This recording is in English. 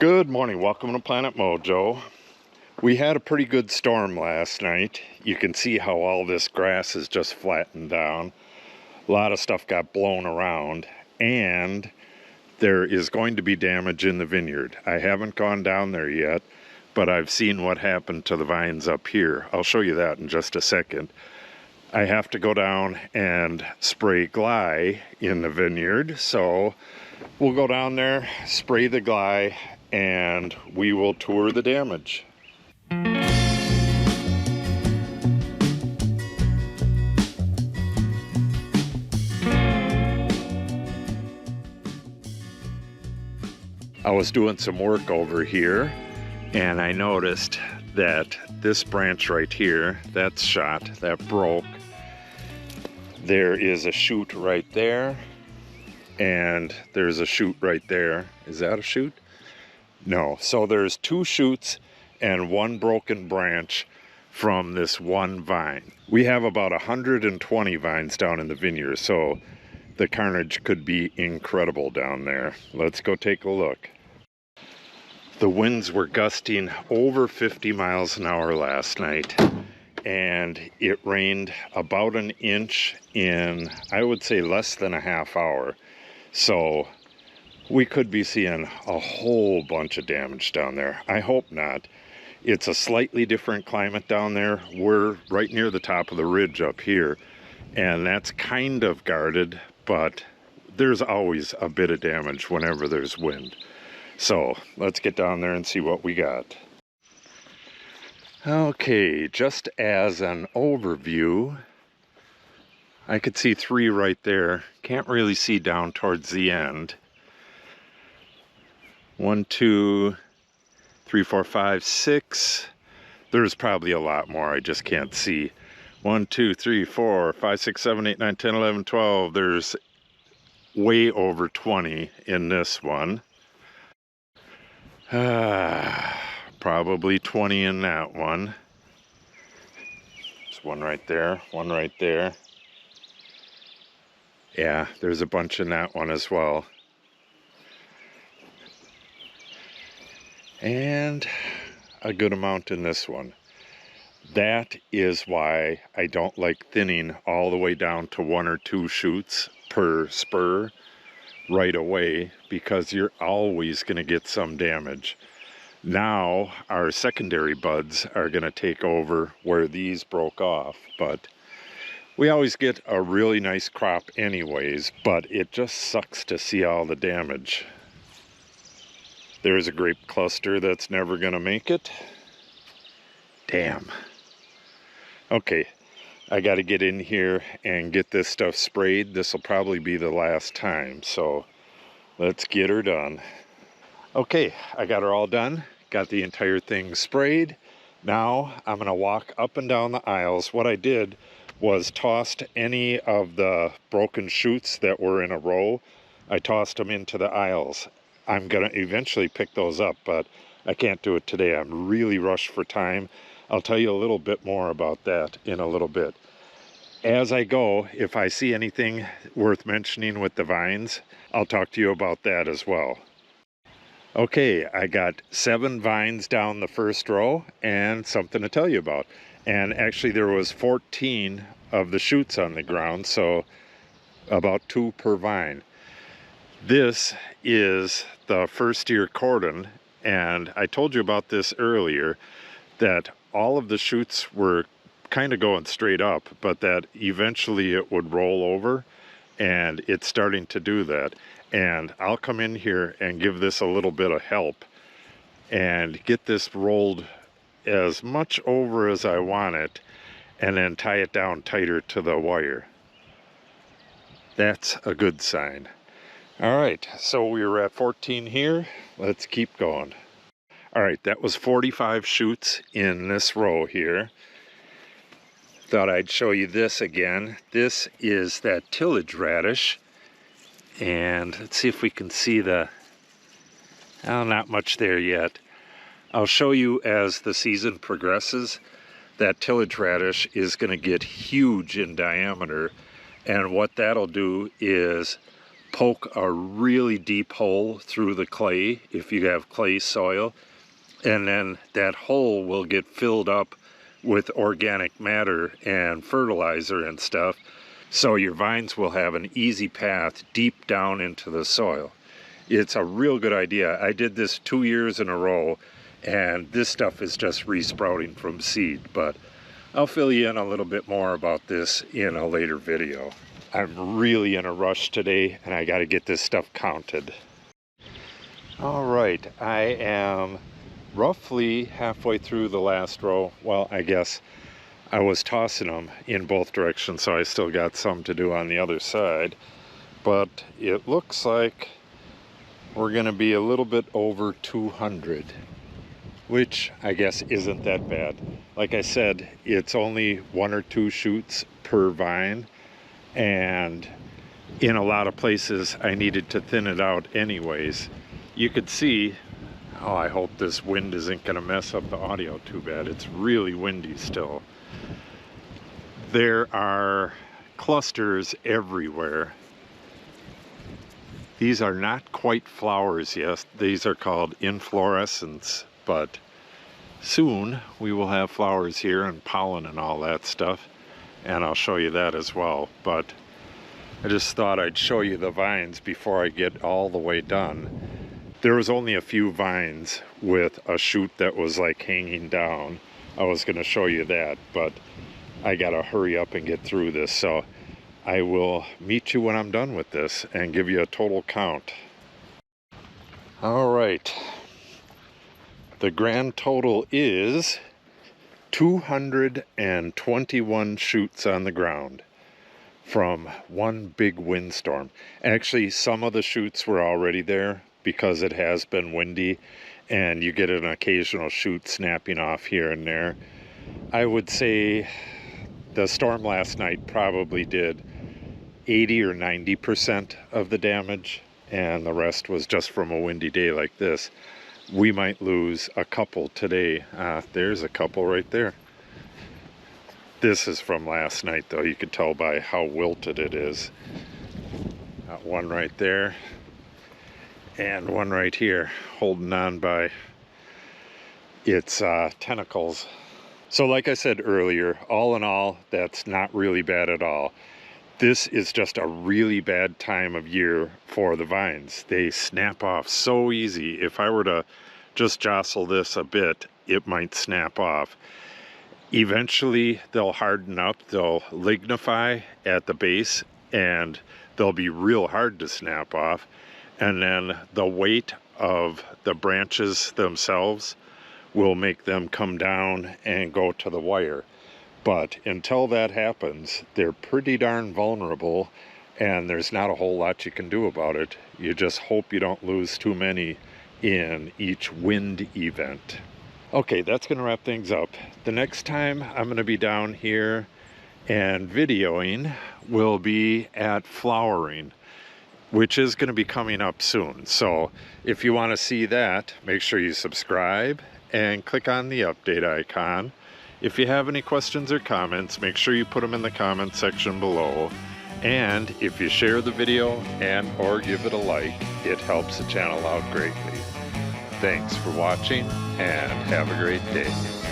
Good morning, welcome to Planet Mojo. We had a pretty good storm last night. You can see how all this grass is just flattened down. A lot of stuff got blown around, and there is going to be damage in the vineyard. I haven't gone down there yet, but I've seen what happened to the vines up here. I'll show you that in just a second. I have to go down and spray gly in the vineyard, so we'll go down there, spray the gly, and we will tour the damage. I was doing some work over here, and I noticed that this branch right here, that's shot, that broke. There is a shoot right there, and there's a shoot right there. Is that a shoot? No. So there's two shoots and one broken branch from this one vine. We have about 120 vines down in the vineyard, so the carnage could be incredible down there. Let's go take a look. The winds were gusting over 50 miles an hour last night, and it rained about an inch in, I would say, less than a half hour. So we could be seeing a whole bunch of damage down there. I hope not. It's a slightly different climate down there. We're right near the top of the ridge up here, and that's kind of guarded, but there's always a bit of damage whenever there's wind. So let's get down there and see what we got. Okay, just as an overview, I could see three right there. Can't really see down towards the end. 1, 2, 3, 4, 5, 6. There's probably a lot more, I just can't see. 1, 2, 3, 4, 5, 6, 7, 8, 9, 10, 11, 12. There's way over 20 in this one. Probably 20 in that one. There's one right there, one right there. Yeah, there's a bunch in that one as well. And a good amount in this one. That is why I don't like thinning all the way down to 1 or 2 shoots per spur right away, because you're always going to get some damage. Now our secondary buds are going to take over where these broke off, but we always get a really nice crop anyways, but it just sucks to see all the damage. There's a grape cluster that's never going to make it. Damn. Okay, I got to get in here and get this stuff sprayed. This will probably be the last time, so let's get her done. Okay, I got her all done. Got the entire thing sprayed. Now I'm going to walk up and down the aisles. What I did was tossed any of the broken shoots that were in a row. I tossed them into the aisles. I'm going to eventually pick those up, but I can't do it today. I'm really rushed for time. I'll tell you a little bit more about that in a little bit. As I go, if I see anything worth mentioning with the vines, I'll talk to you about that as well. Okay, I got 7 vines down the first row and something to tell you about. And actually there was 14 of the shoots on the ground, so about 2 per vine. This is the first year cordon, and I told you about this earlier, that all of the shoots were kind of going straight up, but that eventually it would roll over, and it's starting to do that. And I'll come in here and give this a little bit of help and get this rolled as much over as I want it, and then tie it down tighter to the wire. That's a good sign. All right, so we were at 14 here. Let's keep going. All right, that was 45 shoots in this row here. Thought I'd show you this again. This is that tillage radish. And let's see if we can see the, oh, not much there yet. I'll show you as the season progresses. That tillage radish is going to get huge in diameter. And what that'll do is poke a really deep hole through the clay if you have clay soil, and then that hole will get filled up with organic matter and fertilizer and stuff, so your vines will have an easy path deep down into the soil. It's a real good idea. I did this 2 years in a row, and this stuff is just resprouting from seed, but I'll fill you in a little bit more about this in a later video. I'm really in a rush today, and I got to get this stuff counted. All right, I am roughly halfway through the last row. Well, I guess I was tossing them in both directions, so I still got some to do on the other side. But it looks like we're going to be a little bit over 200, which I guess isn't that bad. Like I said, it's only 1 or 2 shoots per vine, and in a lot of places I needed to thin it out anyways. You could see, oh, I hope this wind isn't going to mess up the audio too bad. It's really windy still. There are clusters everywhere. These are not quite flowers yet. These are called inflorescence, but soon we will have flowers here and pollen and all that stuff, and I'll show you that as well. But I just thought I'd show you the vines before I get all the way done. There was only a few vines with a shoot that was like hanging down. I was going to show you that, but I gotta hurry up and get through this, so I will meet you when I'm done with this and give you a total count. All right, the grand total is 221 shoots on the ground from one big windstorm. Actually, some of the shoots were already there because it has been windy, and you get an occasional shoot snapping off here and there. I would say the storm last night probably did 80 or 90% of the damage, and the rest was just from a windy day like this. We might lose a couple today. There's a couple right there. This is from last night, though. You could tell by how wilted it is. Got one right there, and one right here, holding on by its tentacles. So like I said earlier, all in all, that's not really bad at all. This is just a really bad time of year for the vines. They snap off so easy. If I were to just jostle this a bit, it might snap off. Eventually they'll harden up, they'll lignify at the base, and they'll be real hard to snap off. And then the weight of the branches themselves will make them come down and go to the wire. But until that happens, they're pretty darn vulnerable, and there's not a whole lot you can do about it. You just hope you don't lose too many in each wind event. Okay, that's going to wrap things up. The next time I'm going to be down here and videoing will be at flowering, which is going to be coming up soon. So if you want to see that, make sure you subscribe and click on the update icon. If you have any questions or comments, make sure you put them in the comment section below. And if you share the video and or give it a like, it helps the channel out greatly. Thanks for watching, and have a great day.